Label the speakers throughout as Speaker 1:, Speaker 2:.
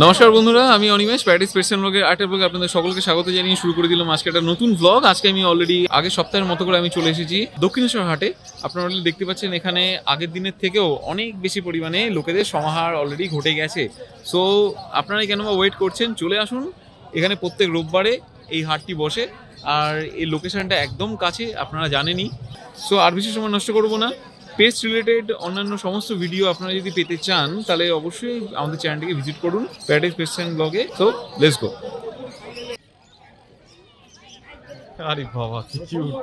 Speaker 1: নমস্কার বন্ধুরা, আমি অনিমেষ প্যারিস পেশন ব্লগের আর্টের ব্লগে আপনাদের সকলকে স্বাগত জানিয়ে শুরু করে দিলাম আজকে একটা নতুন ব্লগ। আজকে আমি অলরেডি আগের সপ্তাহের মতো করে আমি চলে এসেছি দক্ষিণেশ্বর হাটে। আপনারা অলরেডি দেখতে পাচ্ছেন এখানে আগের দিনের থেকেও অনেক বেশি পরিমাণে লোকেদের সমাহার অলরেডি ঘটে গেছে। সো আপনারা কেন বা ওয়েট করছেন, চলে আসুন। এখানে প্রত্যেক রোববারে এই হাটটি বসে আর এই লোকেশনটা একদম কাছে, আপনারা জানেনই। সো আর বেশি সময় নষ্ট করবো না। পেস্ট রিলেটেড অন্যান্য সমস্ত ভিডিও আপনারা যদি পেতে চান তাহলে অবশ্যই আমাদের চ্যানেলটিকে ভিজিট করুন প্যারিস পেশন ব্লগে। So let's go. আরে বাবা কি কিউট।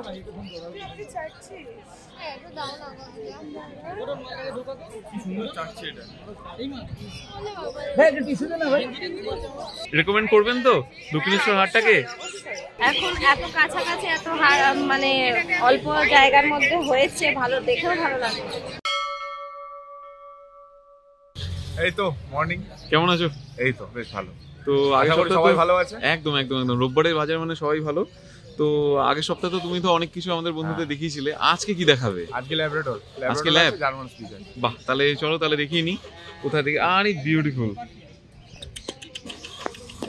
Speaker 1: রেকমেন্ড করবেন তো দক্ষিণেশ্বর হাটটাকে?
Speaker 2: এখন এত কাছাকাছি এত মানে অল্প জায়গার মধ্যে হয়েছে, ভালো দেখেও ভালো লাগে।
Speaker 3: এই তো মর্নিং,
Speaker 1: কেমন আছো?
Speaker 3: এই তো বেশ ভালো।
Speaker 1: তো আগের সপ্তাহে
Speaker 3: সবাই ভালো আছে?
Speaker 1: একদম একদম একদম রোববারের বাজার মানে সবাই ভালো। তো আগের সপ্তাহে তো তুমি তো অনেক কিছু আমাদের বন্ধুদের দেখিয়েছিলে, আজকে কি দেখাবে?
Speaker 3: আজকে ল্যাবরেটর,
Speaker 1: আজকে ল্যাব
Speaker 3: জার্মান স্পিচ।
Speaker 1: বাহ, তাহলে চলো তাহলে দেখিয়ে নি কোথা থেকে। আরে বিউটিফুল,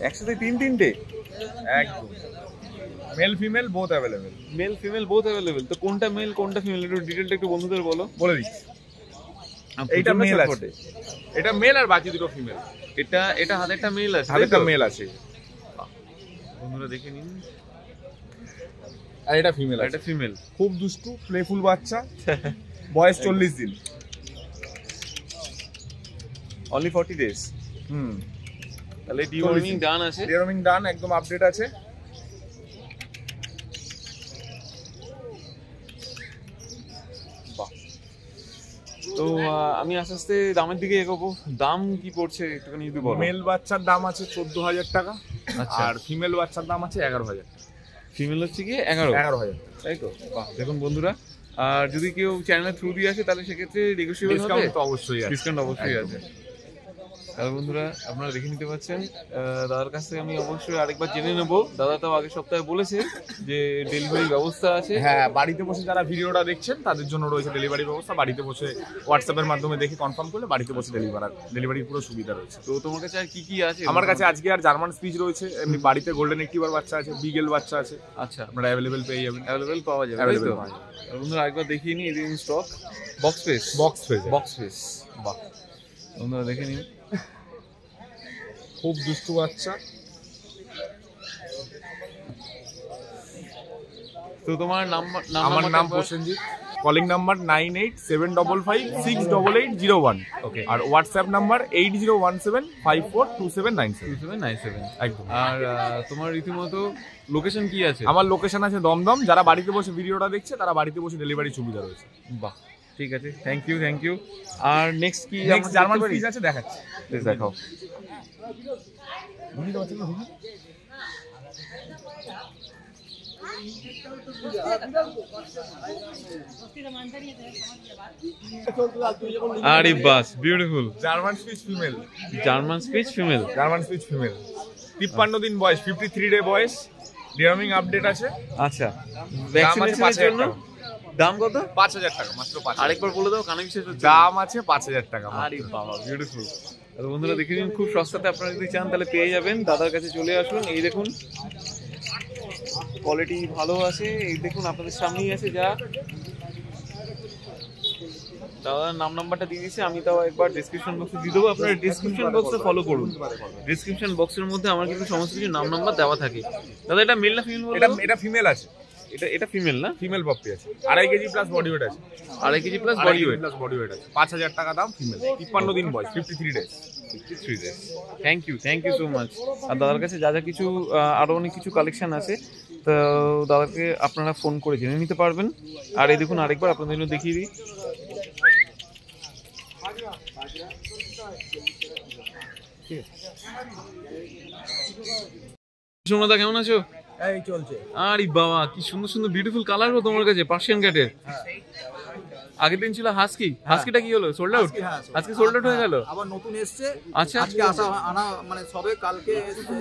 Speaker 1: একসাথে তিনটে
Speaker 3: একদম mail female both available.
Speaker 1: Male female both available. তো কোনটা মেল কোনটা ফিমেল একটু ডিটেইলটা একটু বন্ধুদের বলো।
Speaker 3: বলে দিচ্ছি, এইটা মেল আছে, এটা মেল আর বাকি দুটো ফিমেল।
Speaker 1: এটা হাতেরটা মেল আছে,
Speaker 3: হাতেরটা মেল আছে,
Speaker 1: বন্ধুরা দেখে নিন।
Speaker 3: আর এটা ফিমেল,
Speaker 1: এটা ফিমেল।
Speaker 3: খুব দুষ্টু প্লেফুল বাচ্চা, বয়স 40 দিন,
Speaker 1: অনলি 40 ডেজ। তাহলে ডিওয়ার্মিং ডান আছে,
Speaker 3: ডিওয়ার্মিং ডান, একদম আপডেট আছে।
Speaker 1: তো আমি আস্তে আস্তে দামের দিকে এগোবো। দাম কি পড়ছে একটুখানি যদি বলো।
Speaker 3: মেল বাচ্চার দাম আছে 14,000 টাকা, আর ফিমেল বাচ্চার দাম আছে 11,000।
Speaker 1: ফিমেল হচ্ছে কি 11,000, তাই তো? বাহ, দেখুন বন্ধুরা, আর যদি কেউ চ্যানেলের থ্রু দিয়ে আসে তাহলে সেক্ষেত্রে নেগোশিয়েবল হবে,
Speaker 3: ডিসকাউন্ট তো অবশ্যই আছে,
Speaker 1: ডিসকাউন্ট অবশ্যই আছে। তাহলে বন্ধুরা আপনারা দেখে নিতে পাচ্ছেন। দাদার কাছ থেকে আমি অবশ্যই আরেকবার জেনে নেবো। দাদা তো আগের সপ্তাহে বলেছে যে ডেলিভারি ব্যবস্থা আছে।
Speaker 3: হ্যাঁ, বাড়িতে বসে যারা ভিডিওটা দেখছেন তাদের জন্য রয়েছে ডেলিভারি ব্যবস্থা। বাড়িতে বসে হোয়াটসঅ্যাপের মাধ্যমে দেখে কনফার্ম করলে বাড়িতে বসে ডেলিভারির পুরো সুবিধা রয়েছে।
Speaker 1: তো তোমার কাছে আর কি কি আছে?
Speaker 3: আমার কাছে আজকে আর জার্মান স্পিচ রয়েছে, এমনি বাড়িতে গোল্ডেন রিট্রিভার বাচ্চা আছে, বিগেল বাচ্চা আছে।
Speaker 1: আচ্ছা,
Speaker 3: আপনারা অ্যাভেলেবেল পেয়ে যাবেন,
Speaker 1: অ্যাভেলেবেল পাওয়া যাবে। বন্ধুরা আরেকবার দেখিয়ে নিই, এদিন stock box face, box face. বাহ, বন্ধুরা দেখে নিন,
Speaker 3: খুব দুষ্টু বাচ্চা।
Speaker 1: তো তোমার নাম্বার?
Speaker 3: আমার নাম প্রসেনজিৎ। Calling number 9875568801। ওকে, আর হোয়াটসঅ্যাপ নাম্বার 8017542797
Speaker 1: একদম। আর তোমার রীতিমতো লোকেশন কি আছে?
Speaker 3: আমার লোকেশন আছে দমদম। যারা বাড়িতে বসে ভিডিওটা দেখছে তারা বাড়িতে বসে ডেলিভারি সুবিধা রয়েছে।
Speaker 1: বাহ, ঠিক আছে, থ্যাংক ইউ। আর নেক্সট কি
Speaker 3: জার্মান স্পিচ আছে, দেখাচ্ছি।
Speaker 1: দেখাও। আরে বাস, বিউটিফুল।
Speaker 3: জার্মান স্পিচ ফিমেল, 53 দিন বয়স, 53 ডে বয়স, ডিওয়ার্মিং আপডেট আছে।
Speaker 1: আচ্ছা, ভ্যাকসিনেশনের জন্য দাম কত?
Speaker 3: 5,000 টাকা মাত্র।
Speaker 1: আরেকবার বলে দাও, কানে বিশেষ
Speaker 3: দাম আছে 5,000 টাকা।
Speaker 1: আরে বাবা, বিউটিফুল। আর বন্ধুরা দেখে নিন, খুব সস্তাতে আপনারা যদি চান তাহলে পেয়ে যাবেন। দাদার কাছে চলে আসুন। এই দেখুন, কোয়ালিটি ভালো আছে। এই দেখুন আপনাদের সামনেই আছে। যা দাদার নাম্বারটা দিয়ে দিয়েছে, আমি তাও একবার ডেসক্রিপশন বক্সে দিয়ে দেবো। আপনারা ডেসক্রিপশন বক্সে ফলো করুন। ডেসক্রিপশন বক্সের মধ্যে আমার কিন্তু সমস্ত কিছু নাম্বার দেওয়া থাকে। দাদা এটা মেল না ফিমেল?
Speaker 3: এটা ফিমেল আছে।
Speaker 1: এটা ফিমেল না?
Speaker 3: ফিমেল পপি আছে, 2.5 কেজি প্লাস বডি ওয়েট আছে।
Speaker 1: 2.5 কেজি প্লাস বডি ওয়েট
Speaker 3: আছে। 5,000 টাকা দাম, ফিমেল, 53 দিন বয়স, 53 days.
Speaker 1: Thank you so much. আর দাদার কাছে যা যা কিছু আরো অনেক কিছু কালেকশন আছে, তো দাদাকে আপনারা ফোন করে জেনে নিতে পারবেন। আর এই দেখুন আরেকবার আপনাদের জন্য দেখিয়ে দিই। সোমনাথা কেমন আছো?
Speaker 4: এই চলছে।
Speaker 1: আরে বাবা, কি সুন্দর সুন্দর বিউটিফুল কালার গো তোমার কাছে, পার্সিয়ান ক্যাটের। আগের দিন ছিল হাস্কি, হাস্কিটা কি হলো? Sold out? আজকে সোল্ড আউট হয়ে গেল,
Speaker 4: আবার নতুন এসেছে।
Speaker 1: আচ্ছা,
Speaker 4: আজকে আনা মানে সবে কালকে এসেছে,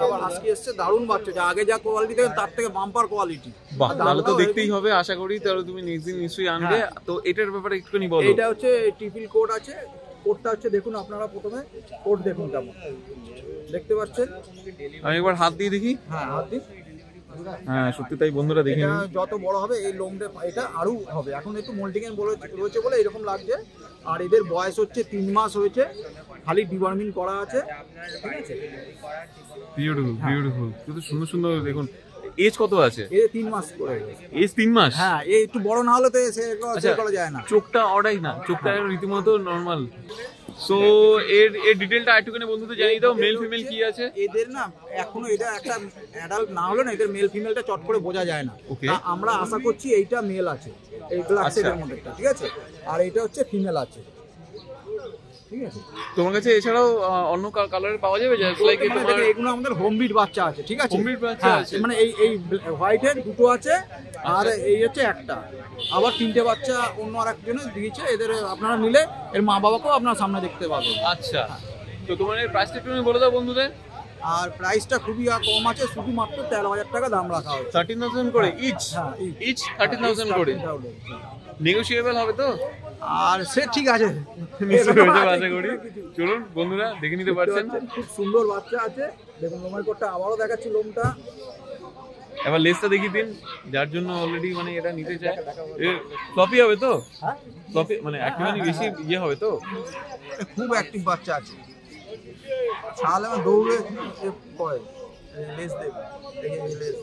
Speaker 4: আবার হাস্কি এসেছে, দারুণ বাচ্চা। যা আগে যা কোয়ালিটি দেখেন তার থেকে বাম্পার কোয়ালিটি।
Speaker 1: বাহ, তাহলে তো দেখতেই হবে আশা করি। তাহলে তুমি নেক্সট দিন নিশ্চয়ই আনবে। তো এটার ব্যাপারে একটুখানি বলো।
Speaker 4: এটা হচ্ছে ট্রিপল কোট আছে, কোটটা হচ্ছে দেখুন আপনারা প্রথমে কোট দেখুন কেমন দেখতে পাচ্ছেন।
Speaker 1: আমি একবার হাত দিয়ে দেখি।
Speaker 4: হ্যাঁ হাত দিন।
Speaker 1: হ্যাঁ সত্যি তাই বন্ধুরা, দেখে
Speaker 4: এটা
Speaker 1: নিন।
Speaker 4: যত বড় হবে এই লোমটা এটা আরো হবে, এখন একটু মোল্ডিং এর রয়েছে বলে এরকম লাগছে। আর এদের বয়স হচ্ছে 3 মাস হয়েছে, খালি ডিওয়ার্মিং করা আছে, ঠিক আছে।
Speaker 1: বিউটিফুল বিউটিফুল, কিন্তু সুন্দর সুন্দর দেখুন। এজ কত আছে?
Speaker 4: এর 3 মাস করে।
Speaker 1: এজ 3 মাস?
Speaker 4: হ্যাঁ এই একটু বড় না হলে তো
Speaker 1: আচ্ছা,
Speaker 4: করা যায় না।
Speaker 1: চোখটা অডাই না, চোখটা রীতিমতো নরমাল। সো এর ডিটেলটা একটুখানি বন্ধুদের জানিয়ে দাও, মেল ফিমেল কি আছে?
Speaker 4: এদের না এখনো এটা একটা অ্যাডাল্ট না হলে না এদের মেল ফিমেলটা চট করে বোঝা যায় না।
Speaker 1: Okay.
Speaker 4: তা আমরা আশা করছি এইটা মেল আছে, এই ব্ল্যাক
Speaker 1: আচ্ছা।
Speaker 4: সেটের মধ্যে, ঠিক আছে। আর এটা হচ্ছে ফিমেল আছে, ঠিক আছে।
Speaker 1: তোমার কাছে এছাড়াও অন্য কালারের পাওয়া যাবে? জাস্ট লাইক
Speaker 4: মানে
Speaker 1: তোমার
Speaker 4: দেখেন, এগুলো আমাদের হোম ব্রিড বাচ্চা আছে, ঠিক আছে।
Speaker 1: Home breed বাচ্চা
Speaker 4: হ্যাঁ,
Speaker 1: আছে।
Speaker 4: মানে এই হোয়াইটের দুটো আছে আর এই হচ্ছে একটা, আবার 3টে বাচ্চা অন্য আরেকজনে দিয়েছে। এদের আপনারা নিলে এর মা বাবাকেও আপনার সামনে দেখতে পাবেন।
Speaker 1: আচ্ছা, তো তোমার এই প্রাইসটা একটু বলে দাও বন্ধুদের।
Speaker 4: আর প্রাইসটা খুবই কম আছে, শুধুমাত্র 13,000 টাকা দাম রাখা হয়েছে।
Speaker 1: 13,000 করে ইচ?
Speaker 4: হ্যাঁ,
Speaker 1: ইচ 13,000 করে। নেগোশিয়েবল হবে তো?
Speaker 4: আর সে ঠিক আছে,
Speaker 1: নিশ্চয়ই হয়ে যাবে আশা করি। চলুন বন্ধুরা দেখে নিতে পারছেন।
Speaker 4: খুব সুন্দর বাচ্চা আছে, দেখুন লোমের কোটটা আবারও দেখাচ্ছি লোমটা।
Speaker 1: এবার লেসটা দেখিয়ে দিন, যার জন্য অলরেডি মানে এটা নিতে চায়। ফ্লপি হবে তো?
Speaker 4: হ্যাঁ
Speaker 1: ফ্লপি মানে একটুখানি বেশি ইয়ে হবে তো?
Speaker 4: খুব অ্যাক্টিভ বাচ্চা আছে, ছাড়লে আমার দৌড়ে পড়ে। লেস দেখে লেস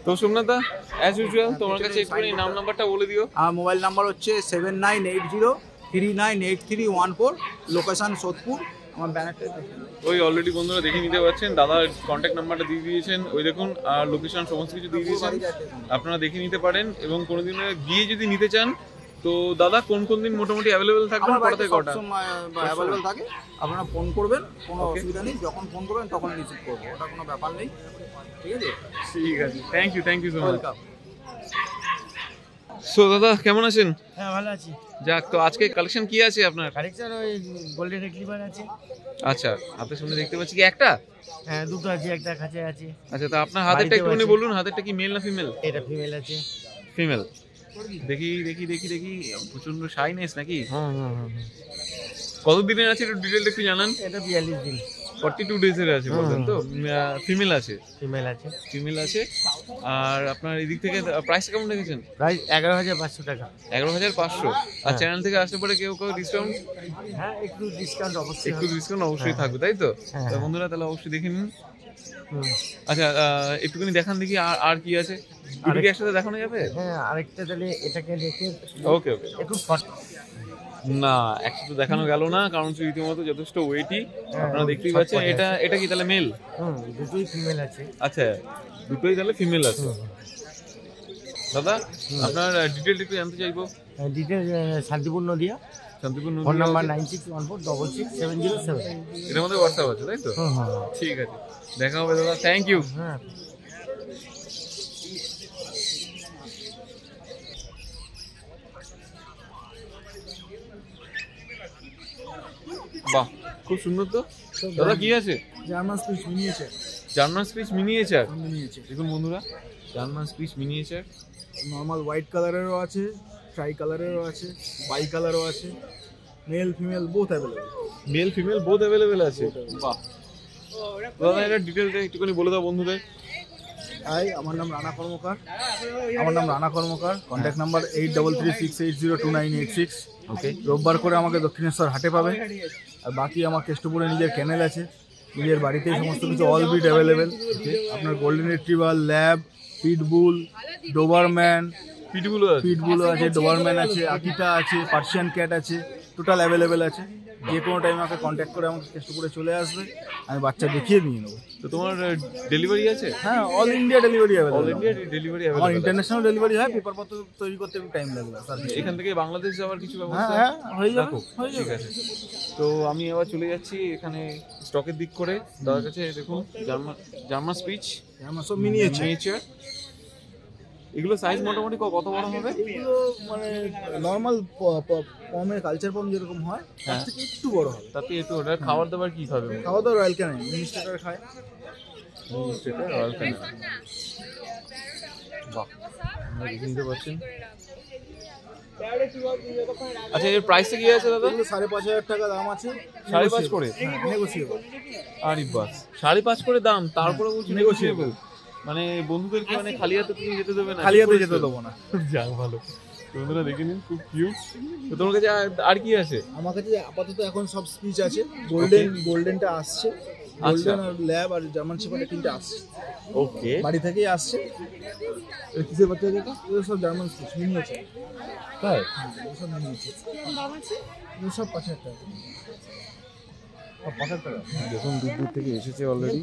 Speaker 1: তো সোমনাথদা, অ্যাজ ইউজুয়াল তোমার কাছে একটুখানি নাম নাম্বারটা বলে দিও।
Speaker 4: আমার মোবাইল নাম্বার হচ্ছে 7980398314, লোকেশন সোদপুর। আমার ব্যানারটা
Speaker 1: ওই অলরেডি বন্ধুরা দেখে নিতে পারছেন, দাদার কন্ট্যাক্ট নাম্বারটা দিয়ে দিয়েছেন, ওই দেখুন, আর লোকেশন সমস্ত কিছু দিয়ে দিয়েছেন, আপনারা দেখে নিতে পারেন। এবং কোনোদিন গিয়ে যদি নিতে চান তো দাদা কোন কোন দিন মোটামুটি অ্যাভেলেবেল থাকবে?
Speaker 4: আমার
Speaker 1: কটা
Speaker 4: বাড়িতে
Speaker 1: থেকে কটা?
Speaker 4: সবসময় অ্যাভেলেবল থাকে, আপনারা ফোন করবেন, কোনো অসুবিধা নেই। যখন ফোন করবেন তখন রিসিভ করবো, ওটা কোনো ব্যাপার নেই, ঠিক আছে।
Speaker 1: ঠিক আছে, thank you so much.
Speaker 4: Welcome.
Speaker 1: So দাদা কেমন আছেন?
Speaker 5: হ্যাঁ ভালো আছি।
Speaker 1: যাক, তো আজকে কালেকশন কি আছে আপনার?
Speaker 5: কালেকশন ওই গোল্ডেন রিট্রিভার আছে।
Speaker 1: আচ্ছা, আপনার সামনে দেখতে পাচ্ছি কি একটা?
Speaker 5: হ্যাঁ দুটো আছে, একটা কাছে আছে।
Speaker 1: আচ্ছা, তা আপনার হাতেরটা
Speaker 5: বাড়িতেও
Speaker 1: একটুখানি
Speaker 5: আছে।
Speaker 1: বলুন, হাতেরটা কি মেল না ফিমেল?
Speaker 5: এটা ফিমেল আছে।
Speaker 1: ফিমেল। দেখি দেখি দেখি দেখি, প্রচন্ড শাইনেস নাকি?
Speaker 5: হুম হুম হুম।
Speaker 1: কত দিনের আছে একটু ডিটেইলটা একটু জানান।
Speaker 5: এটা 42 দিন।
Speaker 1: 42 ডেজের আছে বলবেন তো? ফিমেল আছে?
Speaker 5: ফিমেল আছে।
Speaker 1: ফিমেল আছে। আর আপনার এদিক থেকে প্রাইস কেমন রেখেছেন?
Speaker 5: প্রাইস 11,500 টাকা।
Speaker 1: 11,500। আর চ্যানেল থেকে আসতে পারে কেউ ডিসকাউন্ট?
Speaker 5: হ্যাঁ একটু ডিসকাউন্ট অবশ্যই
Speaker 1: একটু
Speaker 5: হবে।
Speaker 1: ডিসকাউন্ট অবশ্যই থাকবে, তাই তো?
Speaker 5: হ্যাঁ।
Speaker 1: তো বন্ধুরা তাহলে অবশ্যই দেখে নিন।
Speaker 5: হুম।
Speaker 1: আচ্ছা, একটুখানি দেখান দেখি আর আর কি আছে, দুটো কি একসাথে দেখানো যাবে?
Speaker 5: হ্যাঁ আরেকটা তাহলে এটাকে রেখে
Speaker 1: ওকে ওকে।
Speaker 5: একটু ফাস্ট।
Speaker 1: না, একসাথে দেখানো গেল না, কারণ রীতিমতো যথেষ্ট ওয়েটি, আপনারা দেখতেই পাচ্ছেন। এটা এটা কি তাহলে মেল?
Speaker 5: হুম দুটোই ফিমেল আছে।
Speaker 1: আচ্ছা, দুটোই তাহলে ফিমেল আছে। দাদা আপনার ডিটেইল একটু জানতে চাইবো।
Speaker 5: ডিটেল শান্তিপুর নদিয়া,
Speaker 1: শান্তিপুর নদী।
Speaker 5: Phone number 9614666707।
Speaker 1: এর মধ্যে হোয়াটসঅ্যাপ আছে, তাই তো?
Speaker 5: হুম হুম।
Speaker 1: ঠিক আছে, দেখা হবে দাদা, থ্যাংক ইউ।
Speaker 5: হ্যাঁ
Speaker 1: বাহ, খুব সুন্দর তো। দাদা কি আছে?
Speaker 4: German spitz miniature.
Speaker 1: German spitz miniature.
Speaker 4: Miniature
Speaker 1: দেখুন বন্ধুরা, German spitz miniature.
Speaker 4: Normal white কালারেরও আছে, ট্রাই কালারেরও আছে, বাই কালারও আছে, male female both available.
Speaker 1: Male female both available আছে। বাহ, দাদা এটা ডিটেলটা একটুখানি বলে দাও বন্ধুদের।
Speaker 4: হাই, আমার নাম Rana Karmakar. Contact number 8336802986।
Speaker 1: Okay.
Speaker 4: রোববার করে আমাকে দক্ষিণেশ্বর হাটে পাবে। আর বাকি আমার কেষ্টপুরে নিজের ক্যানেল আছে, নিজের বাড়িতে সমস্ত কিছু অল ব্রিড অ্যাভেলেবেল। আপনার golden retriever, lab, pitbull, Doberman, পিটবুলও আছে, ডোবারম্যান আছে, আকিটা আছে, পার্সিয়ান ক্যাট আছে, টোটাল অ্যাভেলেবেল আছে। যে কোনো টাইমে আমাকে কন্ট্যাক্ট করে আমাকে কেষ্টপুরে চলে আসবে, আমি বাচ্চা দেখিয়ে নিয়ে নেবো।
Speaker 1: তো তোমার ডেলিভারি আছে?
Speaker 4: হ্যাঁ, all India delivery
Speaker 1: all
Speaker 4: available.
Speaker 1: India delivery
Speaker 4: আমার
Speaker 1: অ্যাভেলেবল।
Speaker 4: ইন্টারন্যাশনাল ডেলিভারি হয়, পেপারপত্র তৈরি করতে একটু টাইম লাগবে স্যার।
Speaker 1: এখান থেকে বাংলাদেশ যাওয়ার কিছু ব্যবস্থা?
Speaker 4: হ্যাঁ হয়ে যাবে,
Speaker 1: রাখো। ঠিক আছে, তো আমি এবার চলে যাচ্ছি এখানে স্টকের দিক করে। দাদার কাছে দেখুন জার্মান স্পিচ
Speaker 4: সব মিনিয়েচার।
Speaker 1: মিনিয়েচার। এগুলো সাইজ মোটামুটি কত বড় হবে?
Speaker 4: এগুলো মানে নর্মাল পমের কালচার পম যেরকম হয় তার থেকে একটু বড় হবে।
Speaker 1: তাতে একটু ওটা খাবার দাবার কি খাবে?
Speaker 4: খাওয়া দাওয়া রয়্যাল ক্যানিন মিনি স্টার্টার খায়।
Speaker 1: রয়্যাল ক্যানেল। বাহ, আপনারা দেখে নিতে পারছেন। আচ্ছা, এর প্রাইসটা কি আছে দাদা?
Speaker 4: 5,500 টাকা দাম আছে।
Speaker 1: 5.5 করে?
Speaker 4: নেগোসিয়েবল।
Speaker 1: আরে বাস, 5.5 করে দাম, তারপরে বলছি নেগোসিয়েবল। মানে বন্ধুদেরকে মানে খালি হাতে তুমি যেতে দেবে না?
Speaker 4: খালি হাতে যেতে দেবো না।
Speaker 1: যাক ভালো। বন্ধুরা দেখে নিন, খুব কিউট। তো তোমার কাছে আর কি আছে?
Speaker 4: আমার কাছে আপাতত এখন সব স্পিচ আছে। গোল্ডেনটা আসছে,
Speaker 1: আচ্ছা।
Speaker 4: গোল্ডেন আর ল্যাব আর জার্মান শেপার্ড তিনটা আসছে।
Speaker 1: ওকে,
Speaker 4: বাড়ি থেকেই আসছে।
Speaker 1: কিসের বাচ্চা যেটা?
Speaker 4: এগুলো সব জার্মান স্পিচ মিনিয়েচার।
Speaker 1: তাই?
Speaker 4: এগুলো সব মিনিয়েচার।
Speaker 2: দাম আছে?
Speaker 4: এগুলো সব 5,000 টাকা।
Speaker 1: 5,000 টাকা। দেখুন দূর থেকে এসেছে অলরেডি।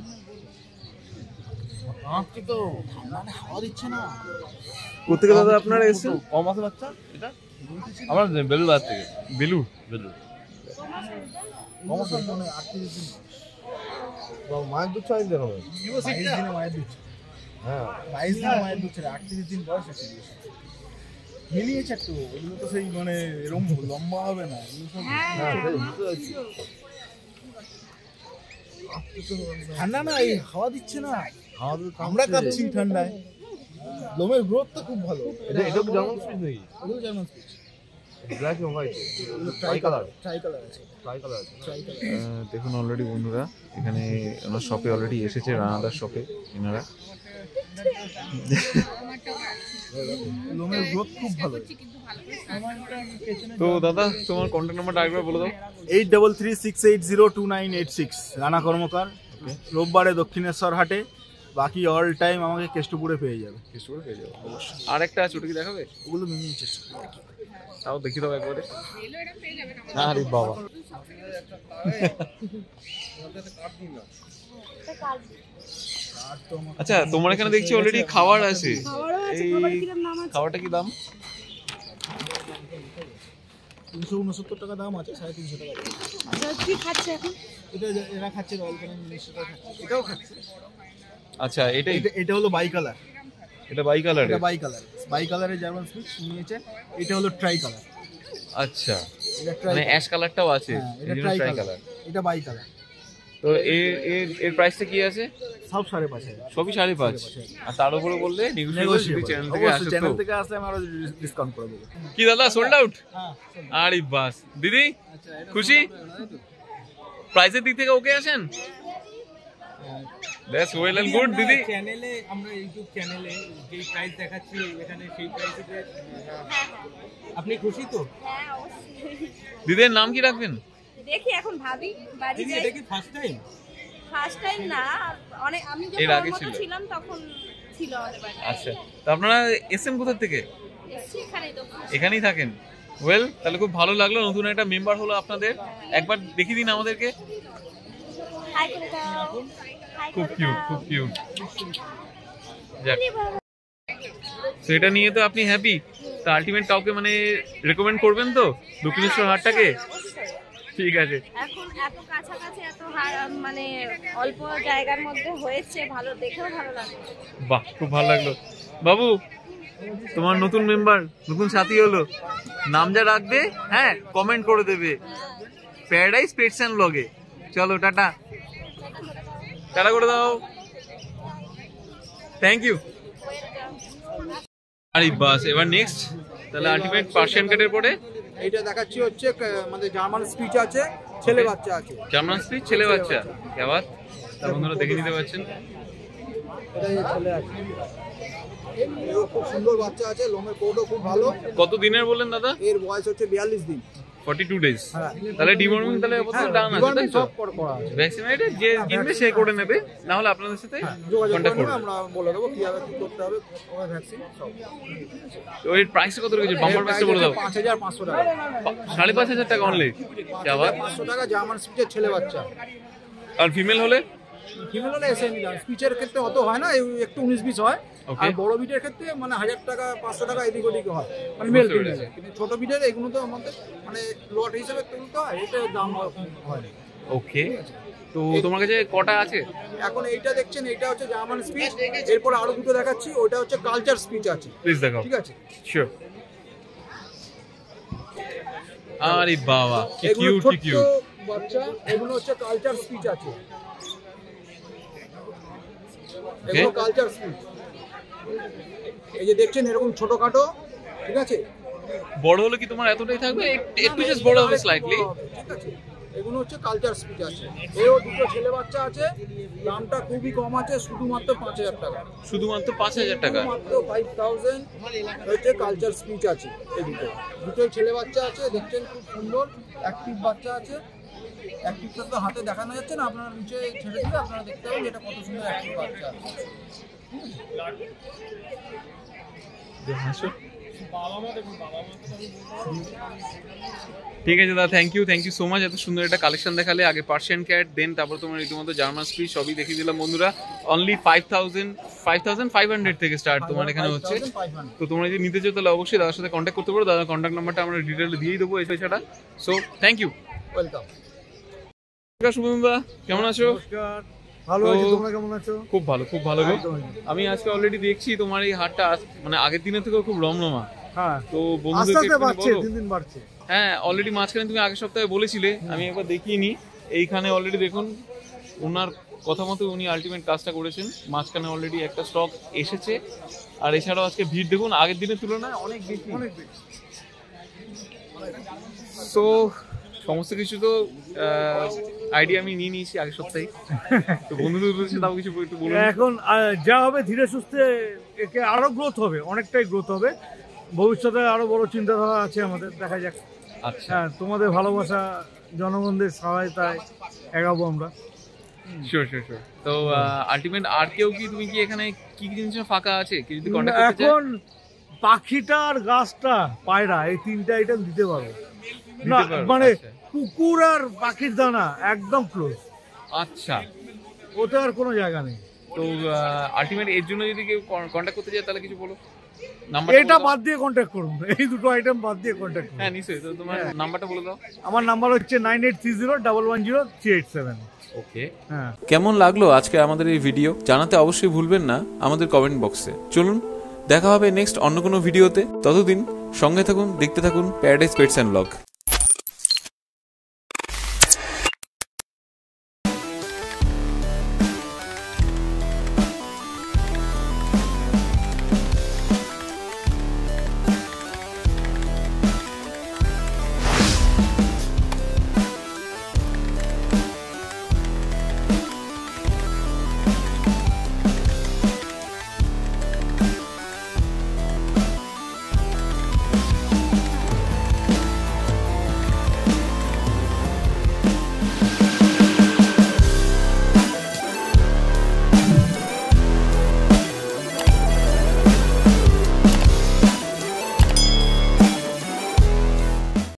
Speaker 4: আপনি তো ঠান্ডা হাওয়া দিচ্ছে না।
Speaker 1: কোথেকে দাদা আপনারা এসেছেন? কম আছে বাচ্চা এটা? আমরা বেলুর বাজার থেকে। বেলুর।
Speaker 4: সমস্যা মানে 38 দিন।
Speaker 3: মায়ের দুধ চাই দেন হবে।
Speaker 4: 22 দিনে মায়ের দুধ।
Speaker 3: হ্যাঁ,
Speaker 4: 22 দিনে মায়ের দুধ ছেড়ে 38 দিন বয়স আছে। মিলিয়েছে তো, এগুলো তো সেই মানে এরকম লম্বা হবে না। এগুলো সব ঠান্ডা না, এই হাওয়া দিচ্ছে না। আমরা কাঁপছি ঠান্ডায়। লোমের গ্রোথ তো খুব ভালো।
Speaker 3: এটা কি জার্মান স্পিচ নাকি?
Speaker 4: এগুলো জার্মান স্পিচ।
Speaker 3: ব্ল্যাক এবং হোয়াইট,
Speaker 4: ট্রাই কালার আছে।
Speaker 3: ট্রাই কালার আছে।
Speaker 1: দেখুন অলরেডি বন্ধুরা, এখানে ওনার শপে অলরেডি এসেছে, রানাদার শপে এনারা।
Speaker 4: লোমের গ্রোথ খুব ভালো।
Speaker 1: তো দাদা তোমার কন্ট্যাক্ট নাম্বারটা আরেকবার বলে দাও।
Speaker 4: 8336802986 রানা কর্মকার। রোববারে দক্ষিণেশ্বর হাটে, বাকি অল টাইম আমাকে কেষ্টপুরে পেয়ে যাবে।
Speaker 1: কেষ্টপুরে পেয়ে যাবো অবশ্যই। আর একটা আছে, ওটা কি দেখাবে?
Speaker 4: ওগুলো মিনিয়েচার।
Speaker 1: তাও দেখি দাও একবারে। আরে বাবা, আচ্ছা তোমার এখানে দেখছি অলরেডি খাবার আছে। এই খাবারটা কি দাম?
Speaker 4: 369 টাকা দাম আছে, 350 টাকা দাম।
Speaker 2: আচ্ছা, কি খাচ্ছে এখন?
Speaker 4: এটা এরা খাচ্ছে, রয়্যাল ক্যানেল মিনিয়েচারটা খাচ্ছে। এটাও খাচ্ছে।
Speaker 1: আচ্ছা,
Speaker 4: এটা হলো বাই কালার।
Speaker 1: এটা বাই কালার।
Speaker 4: এটা বাই কালার। বাই কালারের জার্মান স্পিচ নিয়েছে। এটা হলো ট্রাই কালার।
Speaker 1: আচ্ছা,
Speaker 4: এটা ট্রাই,
Speaker 1: মানে অ্যাশ কালারটাও আছে।
Speaker 4: এটা ট্রাই কালার। এটা বাই কালার।
Speaker 1: তো এর প্রাইসটা কি আছে?
Speaker 4: সব 5,500।
Speaker 1: সবই 5.5। আর তার উপরে বললে নেগোশিয়েবল। চ্যানেল থেকে আসে,
Speaker 4: চ্যানেল থেকে আসলে আমি আরো ডিসকাউন্ট করে দেবো।
Speaker 1: কি দাদা সোল্ড আউট?
Speaker 4: হ্যাঁ।
Speaker 1: আরে বাস, দিদি খুশি? প্রাইসের দিক থেকে ওকে আছেন? That's well and good. দিদি
Speaker 5: চ্যানেলে আমরা ইউটিউব চ্যানেলে যেই প্রাইস দেখাচ্ছি এখানে সেই প্রাইসে আপনি খুশি তো?
Speaker 2: হ্যাঁ, অবশ্যই।
Speaker 1: দিদির নাম কি রাখবেন?
Speaker 2: দেখি এখন ভাবি, বাড়ি
Speaker 5: দিদি
Speaker 2: যাই।
Speaker 5: এটা কি ফার্স্ট টাইম?
Speaker 2: ফার্স্ট টাইম না, অনেক আমি
Speaker 1: এর
Speaker 2: যখন
Speaker 1: আগে
Speaker 2: ওর মতো
Speaker 1: ছিল?
Speaker 2: ছিলাম তখন ছিল আমাদের বাড়ি।
Speaker 1: আচ্ছা, তো আপনারা এসেছেন কোথা থেকে?
Speaker 2: এসছি এখানেই তো।
Speaker 1: এখানেই থাকেন? ওয়েল, তাহলে খুব ভালো লাগলো, নতুন একটা মেম্বার হলো আপনাদের। একবার দেখিয়ে দিন আমাদেরকে।
Speaker 2: হাই করে দাও। হাই
Speaker 1: খুব
Speaker 2: করে
Speaker 1: কিউট,
Speaker 2: দাও।
Speaker 1: খুব কিউট। যাক, তো এটা নিয়ে তো আপনি হ্যাপি। তো আলটিমেট কাউকে মানে রেকমেন্ড করবেন তো দক্ষিণেশ্বর হাটটাকে? ঠিক আছে।
Speaker 2: এখন এত কাছাকাছি, এত মানে অল্প জায়গার মধ্যে হয়েছে, ভালো দেখেও ভালো লাগে।
Speaker 1: বাহ, খুব ভালো লাগলো। বাবু, তোমার নতুন মেম্বার, নতুন সাথী হলো, নাম যা রাখবে হ্যাঁ কমেন্ট করে দেবে প্যারাডাইস পেটস এন্ড ব্লগে। চলো টাটা, টাটা করে দাও। Thank you. আরে বাস, এবার নেক্সট তাহলে আলটিমেট পার্সিয়ান কাটের পরে
Speaker 6: এইটা দেখাচ্ছি হচ্ছে আমাদের জার্মান স্পিচ আছে, ছেলে বাচ্চা আছে।
Speaker 1: জার্মান স্পিচ ছেলে বাচ্চা, কে বাত। তা বন্ধুরা দেখে নিতে পারছেন,
Speaker 6: এটা ছেলে আছে, এও খুব সুন্দর বাচ্চা আছে, লোমের কোটও খুব ভালো।
Speaker 1: কত দিনের বললেন দাদা?
Speaker 6: এর বয়স হচ্ছে 42 দিন।
Speaker 1: 42 ডেজ।
Speaker 6: হ্যাঁ।
Speaker 1: তাহলে ডিওয়ার্মিং তাহলে আপাতত ডান আছে, তাই তো?
Speaker 6: সব করা আছে।
Speaker 1: ভ্যাকসিনেটেড যে কিনবে সে করে নেবে, না হলে আপনাদের সাথে
Speaker 6: যোগাযোগ
Speaker 1: কন্টাক্ট
Speaker 6: করে
Speaker 1: করবে।
Speaker 6: আমরা বলে দেবো কিভাবে কি করতে হবে, ওই ভ্যাকসিন সব।
Speaker 1: তো এর প্রাইস কত রেখেছে? বাম্পার প্রাইসটা বলে দাও।
Speaker 6: 5,500 টাকা।
Speaker 1: 5,500 টাকা অনলি। কি আবার
Speaker 6: 500 টাকা জার্মান স্পিচের ছেলে বাচ্চা।
Speaker 1: আর ফিমেল হলে?
Speaker 6: ফিমেল হলে এসে স্পিচের ক্ষেত্রে অত হয় না, একটু 19-20 হয়।
Speaker 1: Okay.
Speaker 6: আর বড় বিটের ক্ষেত্রে মানে 1,000 টাকা 500 টাকা এদিক ওদিক হয়, মানে মেল
Speaker 1: বুঝতে পেরেছি।
Speaker 6: ফিমেল। কিন্তু ছোট বিটের এগুলো তো আমাদের মানে লট হিসেবে তুলতে হয়, এটা দাম হয় না।
Speaker 1: ওকে, তো তোমার কাছে কটা আছে?
Speaker 6: এখন এইটা দেখছেন, এইটা হচ্ছে জার্মান স্পিচ। এরপর আরো দুটো দেখাচ্ছি, ওটা হচ্ছে কালচার স্পিচ আছে।
Speaker 1: প্লিজ দেখাও।
Speaker 6: ঠিক আছে,
Speaker 1: শিওর। আরে বাবা, কি
Speaker 6: এগুলো
Speaker 1: কিউট, কি
Speaker 6: ছোট্ট
Speaker 1: কিউট।
Speaker 6: বাচ্চা, এগুলো হচ্ছে কালচার স্পিচ আছে। এগুলো কালচার স্পিচ। এই যে দেখছেন এরকম ছোটখাটো, ঠিক আছে?
Speaker 1: বড় হলে কি তোমার এতটাই থাকবে? একটু জাস্ট বড় হবে স্লাইটলি।
Speaker 6: ঠিক আছে, এগুলো হচ্ছে কালচার স্পিচ আছে। এও দুটো ছেলে বাচ্চা আছে, দামটা খুবই কম আছে, শুধুমাত্র 5,000 টাকা।
Speaker 1: শুধুমাত্র 5,000 টাকা।
Speaker 6: মাত্র 5,000 হচ্ছে কালচার স্পিচ আছে। এই দুটোই ছেলে বাচ্চা আছে, দেখছেন খুব সুন্দর অ্যাক্টিভ বাচ্চা আছে। অ্যাক্টিভটা তো হাতে দেখানো যাচ্ছে না, আপনারা নিচে ছেড়ে দিলে আপনারা দেখতে পাবেন এটা কত সুন্দর অ্যাক্টিভ বাচ্চা আছে।
Speaker 1: ঠিক আছে দাদা, থ্যাংক ইউ সো মাচ, এত সুন্দর একটা কালেকশন দেখালে। আগে পার্সিয়ান ক্যাট, দেন তারপর তোমার রীতিমতো জার্মান স্পিচ সবই দেখিয়ে দিলাম বন্ধুরা। অনলি 5,500 থেকে স্টার্ট তোমার এখানে হচ্ছে। তো তোমরা যদি নিতে চাও তাহলে অবশ্যই দাদার সাথে কন্ট্যাক্ট করতে পারো। দাদার কন্ট্যাক্ট নাম্বারটা আমরা ডিটেলে দিয়ে দেবো এছাড়া। So thank you.
Speaker 6: ওয়েলকাম।
Speaker 1: শুভমদা কেমন আছো?
Speaker 4: ভালো আছি, তোমরা কেমন আছো?
Speaker 1: খুব ভালো গো। আমি আজকে অলরেডি দেখছি তোমার এই হাটটা মানে আগের দিনের থেকেও খুব রমরমা।
Speaker 4: হ্যাঁ,
Speaker 1: তো বন্ধুদেরকে
Speaker 4: দিন বাড়ছে।
Speaker 1: হ্যাঁ, অলরেডি মাঝখানে তুমি আগের সপ্তাহে বলেছিলে, আমি একবার দেখিনি। এইখানে অলরেডি দেখুন ওনার কথা মতো উনি আলটিমেট কাজটা করেছেন। মাঝখানে অলরেডি একটা স্টক এসেছে, আর এছাড়াও আজকে ভিড় দেখুন আগের দিনের তুলনায় অনেক বেশি। সো সমস্ত কিছু তো আইডিয়া আমি নিয়ে নিয়েছি আগের সপ্তাহে। তো বন্ধুদের উদ্দেশ্যে তাও কিছু একটু বলুন।
Speaker 7: এখন যা হবে ধীরে সুস্থে একে আরো গ্রোথ হবে, অনেকটাই গ্রোথ হবে। ভবিষ্যতে আরো বড় চিন্তাধারা আছে আমাদের, দেখা যাক।
Speaker 1: আচ্ছা,
Speaker 7: হ্যাঁ, তোমাদের ভালোবাসা, জনগণদের সহায়তায় এগাবো আমরা।
Speaker 1: শিওর। তো আলটিমেট আর কেউ কি, তুমি কি এখানে কি কি জিনিস ফাঁকা আছে কি যদি কন্টাক্ট করতে চাও?
Speaker 7: এখন পাখিটা আর গাছটা পায়রা, এই তিনটা আইটেম দিতে পারবো না, মানে কুকুর আর পাখির দানা একদম ক্লোজ।
Speaker 1: আচ্ছা,
Speaker 7: ওতে আর কোনো জায়গা নেই।
Speaker 1: তো আলটিমেট এর জন্য যদি কেউ কন্টাক্ট করতে চায় তাহলে কিছু বলো।
Speaker 7: এটা বাদ দিয়ে কন্ট্যাক্ট করুন, এই দুটো আইটেম বাদ দিয়ে কন্ট্যাক্ট করুন।
Speaker 1: হ্যাঁ নিশ্চয়ই। তো তোমার নাম্বারটা বলে দাও।
Speaker 7: আমার নাম্বার হচ্ছে 9830110387।
Speaker 1: ওকে,
Speaker 7: হ্যাঁ।
Speaker 8: কেমন লাগলো আজকে আমাদের এই ভিডিও জানাতে অবশ্যই ভুলবেন না আমাদের কমেন্ট বক্সে। চলুন দেখা হবে নেক্সট অন্য কোনো ভিডিওতে। ততদিন সঙ্গে থাকুন, দেখতে থাকুন প্যারাডাইস পেটস অ্যান্ড ব্লগ।